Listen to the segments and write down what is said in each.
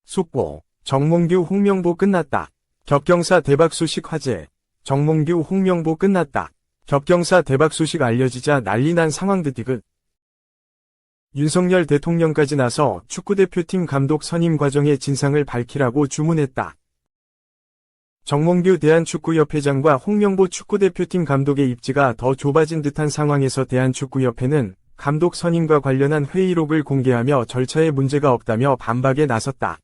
속보, 정몽규 홍명보 끝났다. 겹경사 대박 소식 화제. 정몽규 홍명보 끝났다. 겹경사 대박 소식 알려지자 난리 난 상황 디귿. 윤석열 대통령까지 나서 축구대표팀 감독 선임 과정의 진상을 밝히라고 주문했다. 정몽규 대한축구협회장과 홍명보 축구대표팀 감독의 입지가 더 좁아진 듯한 상황에서 대한축구협회는 감독 선임과 관련한 회의록을 공개하며 절차에 문제가 없다며 반박에 나섰다.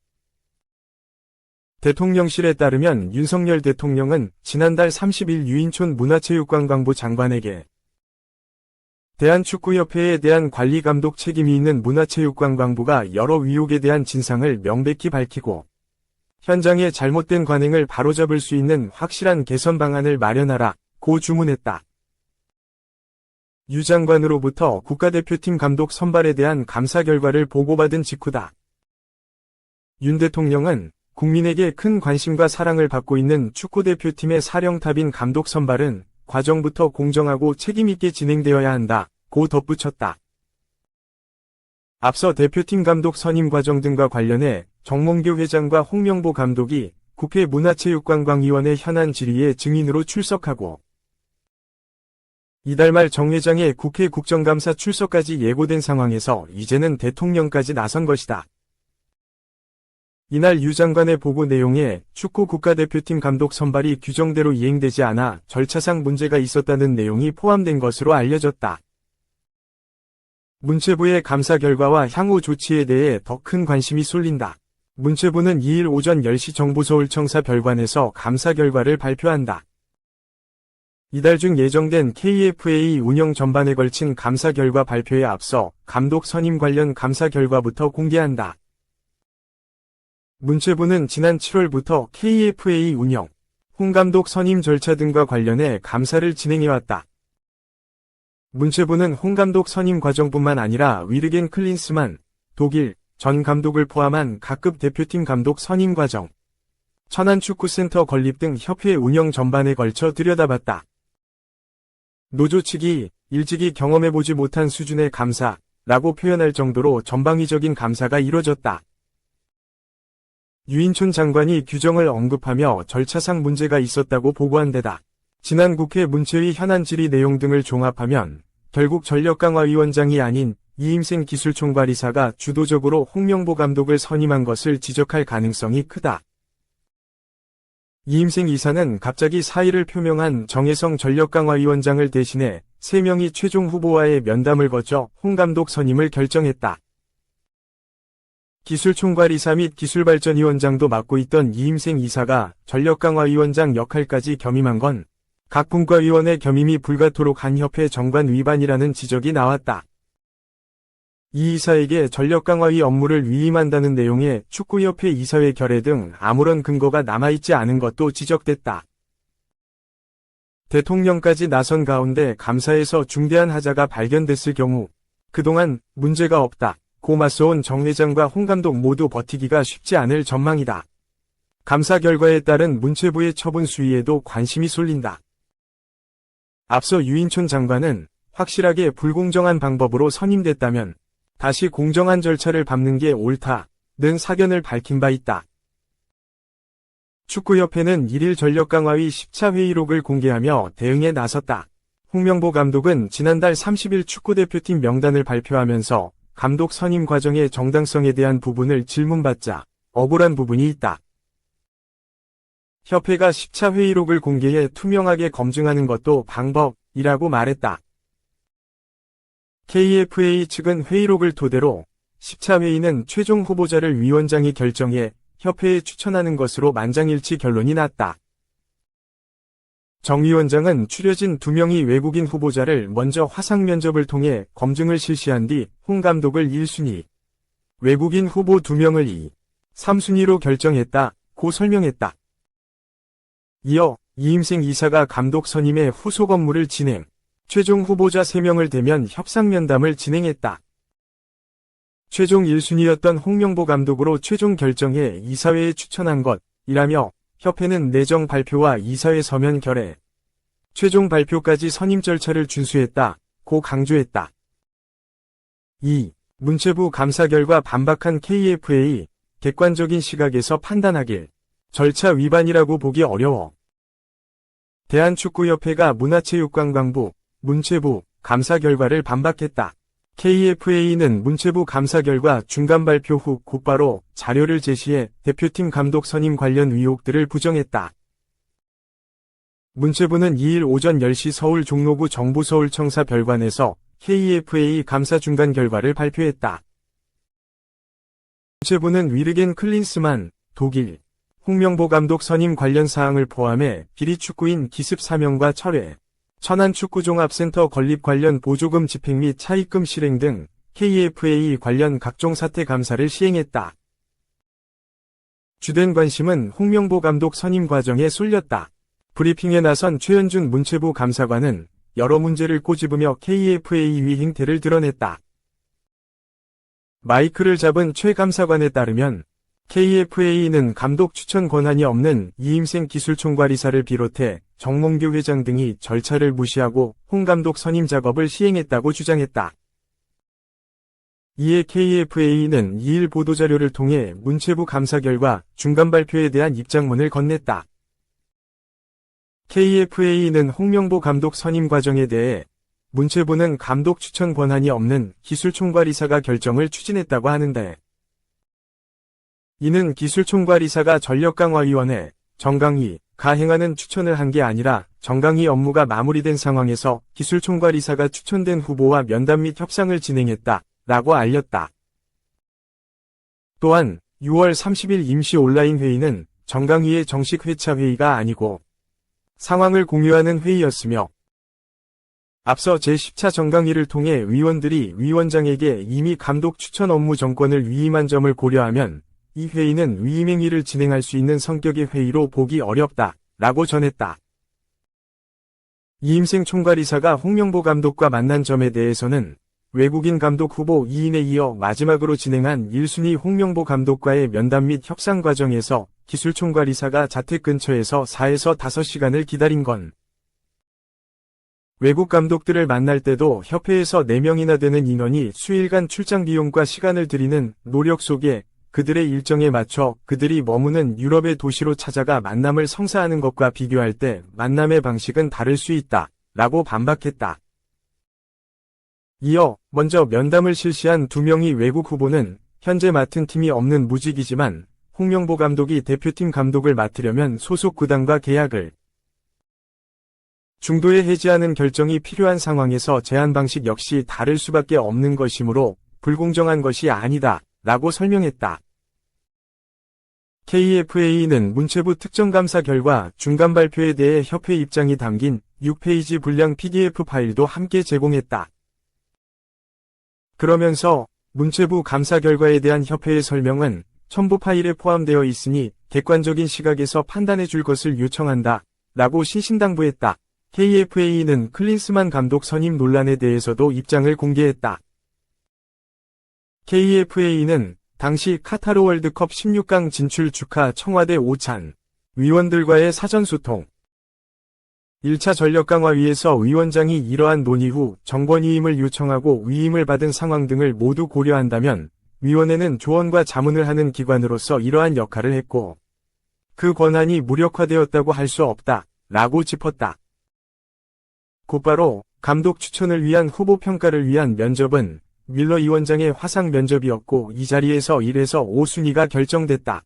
대통령실에 따르면 윤석열 대통령은 지난달 30일 유인촌 문화체육관광부 장관에게 대한축구협회에 대한 관리감독 책임이 있는 문화체육관광부가 여러 의혹에 대한 진상을 명백히 밝히고 현장의 잘못된 관행을 바로잡을 수 있는 확실한 개선 방안을 마련하라고 주문했다. 유 장관으로부터 국가대표팀 감독 선발에 대한 감사 결과를 보고받은 직후다. 윤 대통령은 국민에게 큰 관심과 사랑을 받고 있는 축구대표팀의 사령탑인 감독 선발은 과정부터 공정하고 책임있게 진행되어야 한다고 덧붙였다. 앞서 대표팀 감독 선임 과정 등과 관련해 정몽규 회장과 홍명보 감독이 국회 문화체육관광위원회 현안 질의에 증인으로 출석하고 이달 말 정 회장의 국회 국정감사 출석까지 예고된 상황에서 이제는 대통령까지 나선 것이다. 이날 유 장관의 보고 내용에 축구 국가대표팀 감독 선발이 규정대로 이행되지 않아 절차상 문제가 있었다는 내용이 포함된 것으로 알려졌다. 문체부의 감사 결과와 향후 조치에 대해 더 큰 관심이 쏠린다. 문체부는 2일 오전 10시 정부 서울청사 별관에서 감사 결과를 발표한다. 이달 중 예정된 KFA 운영 전반에 걸친 감사 결과 발표에 앞서 감독 선임 관련 감사 결과부터 공개한다. 문체부는 지난 7월부터 KFA 운영, 홍 감독 선임 절차 등과 관련해 감사를 진행해왔다. 문체부는 홍 감독 선임 과정뿐만 아니라 위르겐 클린스만, 독일, 전 감독을 포함한 각급 대표팀 감독 선임 과정, 천안축구센터 건립 등 협회 운영 전반에 걸쳐 들여다봤다. 노조 측이 일찍이 경험해보지 못한 수준의 감사라고 표현할 정도로 전방위적인 감사가 이뤄졌다. 유인촌 장관이 규정을 언급하며 절차상 문제가 있었다고 보고한 데다 지난 국회 문체위 현안 질의 내용 등을 종합하면 결국 전력강화위원장이 아닌 이임생 기술총괄이사가 주도적으로 홍명보 감독을 선임한 것을 지적할 가능성이 크다. 이임생 이사는 갑자기 사의를 표명한 정혜성 전력강화위원장을 대신해 3명이 최종 후보와의 면담을 거쳐 홍 감독 선임을 결정했다. 기술총괄이사 및 기술발전위원장도 맡고 있던 이임생 이사가 전력강화위원장 역할까지 겸임한 건 각 분과위원회 겸임이 불가토록 한 협회 정관 위반이라는 지적이 나왔다. 이 이사에게 전력강화위 업무를 위임한다는 내용의 축구협회 이사회 결의 등 아무런 근거가 남아있지 않은 것도 지적됐다. 대통령까지 나선 가운데 감사에서 중대한 하자가 발견됐을 경우 그동안 문제가 없다. 고 맞서온 정 회장과 홍 감독 모두 버티기가 쉽지 않을 전망이다. 감사 결과에 따른 문체부의 처분 수위에도 관심이 쏠린다. 앞서 유인촌 장관은 확실하게 불공정한 방법으로 선임됐다면 다시 공정한 절차를 밟는 게 옳다는 사견을 밝힌 바 있다. 축구협회는 1일 전력강화위 10차 회의록을 공개하며 대응에 나섰다. 홍명보 감독은 지난달 30일 축구대표팀 명단을 발표하면서 감독 선임 과정의 정당성에 대한 부분을 질문받자 억울한 부분이 있다. 협회가 10차 회의록을 공개해 투명하게 검증하는 것도 방법이라고 말했다. KFA 측은 회의록을 토대로 10차 회의는 최종 후보자를 위원장이 결정해 협회에 추천하는 것으로 만장일치 결론이 났다. 정 위원장은 추려진 2명의 외국인 후보자를 먼저 화상 면접을 통해 검증을 실시한 뒤 홍 감독을 1순위, 외국인 후보 2명을 2, 3순위로 결정했다고 설명했다. 이어 이임생 이사가 감독 선임의 후속 업무를 진행, 최종 후보자 3명을 대면 협상면담을 진행했다. 최종 1순위였던 홍명보 감독으로 최종 결정해 이사회에 추천한 것이라며 협회는 내정 발표와 이사회 서면 결의, 최종 발표까지 선임 절차를 준수했다고 강조했다. 2. 문체부 감사 결과 반박한 KFA, 객관적인 시각에서 판단하길 절차 위반이라고 보기 어려워. 대한축구협회가 문화체육관광부, 문체부 감사 결과를 반박했다. KFA는 문체부 감사 결과 중간 발표 후 곧바로 자료를 제시해 대표팀 감독 선임 관련 의혹들을 부정했다. 문체부는 2일 오전 10시 서울 종로구 정부서울청사 별관에서 KFA 감사 중간 결과를 발표했다. 문체부는 위르겐 클린스만, 독일, 홍명보 감독 선임 관련 사항을 포함해 비리축구인 기습 사명과 철회, 천안축구종합센터 건립 관련 보조금 집행 및 차입금 실행 등 KFA 관련 각종 사태 감사를 시행했다. 주된 관심은 홍명보 감독 선임 과정에 쏠렸다. 브리핑에 나선 최현준 문체부 감사관은 여러 문제를 꼬집으며 KFA 위 행태를 드러냈다. 마이크를 잡은 최 감사관에 따르면 KFA는 감독 추천 권한이 없는 이임생 기술총괄이사를 비롯해 정몽규 회장 등이 절차를 무시하고 홍 감독 선임 작업을 시행했다고 주장했다. 이에 KFA는 2일 보도자료를 통해 문체부 감사 결과 중간 발표에 대한 입장문을 건넸다. KFA는 홍명보 감독 선임 과정에 대해 문체부는 감독 추천 권한이 없는 기술총괄이사가 결정을 추진했다고 하는데, 이는 기술총괄이사가 전력강화위원회, 정강위가 행하는 추천을 한 게 아니라 정강위 업무가 마무리된 상황에서 기술총괄이사가 추천된 후보와 면담 및 협상을 진행했다 라고 알렸다. 또한 6월 30일 임시 온라인 회의는 정강위의 정식 회차 회의가 아니고 상황을 공유하는 회의였으며, 앞서 제10차 정강위를 통해 위원들이 위원장에게 이미 감독 추천 업무 정권을 위임한 점을 고려하면 이 회의는 위임행위를 진행할 수 있는 성격의 회의로 보기 어렵다 라고 전했다. 이임생 총괄이사가 홍명보 감독과 만난 점에 대해서는 외국인 감독 후보 2인에 이어 마지막으로 진행한 1순위 홍명보 감독과의 면담 및 협상 과정에서 기술총괄이사가 자택 근처에서 4에서 5시간을 기다린 건, 외국 감독들을 만날 때도 협회에서 4명이나 되는 인원이 수일간 출장 비용과 시간을 들이는 노력 속에 그들의 일정에 맞춰 그들이 머무는 유럽의 도시로 찾아가 만남을 성사하는 것과 비교할 때 만남의 방식은 다를 수 있다 라고 반박했다. 이어 먼저 면담을 실시한 2명의 외국 후보는 현재 맡은 팀이 없는 무직이지만 홍명보 감독이 대표팀 감독을 맡으려면 소속 구단과 계약을 중도에 해지하는 결정이 필요한 상황에서 제안 방식 역시 다를 수밖에 없는 것이므로 불공정한 것이 아니다 라고 설명했다. KFA는 문체부 특정감사 결과 중간 발표에 대해 협회 입장이 담긴 6페이지 분량 PDF 파일도 함께 제공했다. 그러면서 문체부 감사 결과에 대한 협회의 설명은 첨부 파일에 포함되어 있으니 객관적인 시각에서 판단해 줄 것을 요청한다 라고 신신당부했다. KFA는 클린스만 감독 선임 논란에 대해서도 입장을 공개했다. KFA는 당시 카타르 월드컵 16강 진출 축하 청와대 오찬 위원들과의 사전소통, 1차 전력강화위에서 위원장이 이러한 논의 후 정권위임을 요청하고 위임을 받은 상황 등을 모두 고려한다면 위원회는 조언과 자문을 하는 기관으로서 이러한 역할을 했고 그 권한이 무력화되었다고 할 수 없다 라고 짚었다. 곧바로 감독 추천을 위한 후보 평가를 위한 면접은 밀러 위원장의 화상 면접이었고 이 자리에서 1에서 5순위가 결정됐다.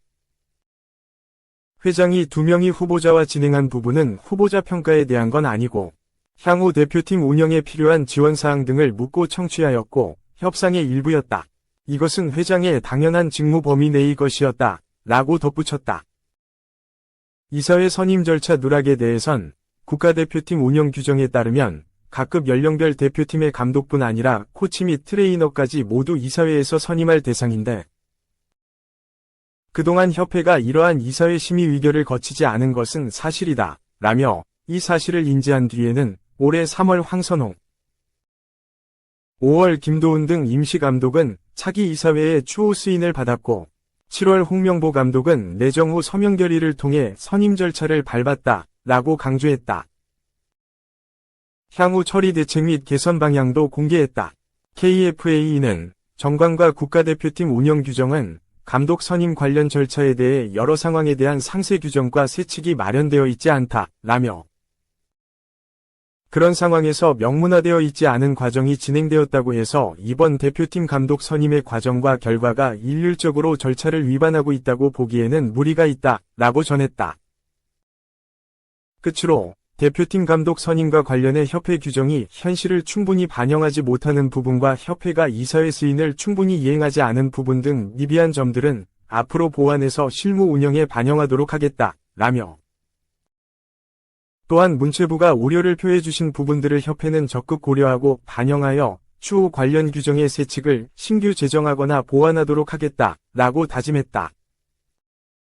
회장이 2명의 후보자와 진행한 부분은 후보자 평가에 대한 건 아니고 향후 대표팀 운영에 필요한 지원사항 등을 묻고 청취하였고 협상의 일부였다. 이것은 회장의 당연한 직무 범위 내의 것이었다 라고 덧붙였다. 이사회 선임 절차 누락에 대해선 국가대표팀 운영 규정에 따르면 각급 연령별 대표팀의 감독뿐 아니라 코치 및 트레이너까지 모두 이사회에서 선임할 대상인데 그동안 협회가 이러한 이사회 심의 의결을 거치지 않은 것은 사실이다 라며 이 사실을 인지한 뒤에는 올해 3월 황선홍, 5월 김도훈 등 임시감독은 차기 이사회의 추호 승인을 받았고 7월 홍명보 감독은 내정 후 서명 결의를 통해 선임 절차를 밟았다 라고 강조했다. 향후 처리 대책 및 개선 방향도 공개했다. KFA는 정관과 국가대표팀 운영 규정은 감독 선임 관련 절차에 대해 여러 상황에 대한 상세 규정과 세칙이 마련되어 있지 않다, 라며 그런 상황에서 명문화되어 있지 않은 과정이 진행되었다고 해서 이번 대표팀 감독 선임의 과정과 결과가 일률적으로 절차를 위반하고 있다고 보기에는 무리가 있다, 라고 전했다. 끝으로 대표팀 감독 선임과 관련해 협회 규정이 현실을 충분히 반영하지 못하는 부분과 협회가 이사회 스인을 충분히 이행하지 않은 부분 등 미비한 점들은 앞으로 보완해서 실무 운영에 반영하도록 하겠다, 라며 또한 문체부가 우려를 표해주신 부분들을 협회는 적극 고려하고 반영하여 추후 관련 규정의 세칙을 신규 제정하거나 보완하도록 하겠다, 라고 다짐했다.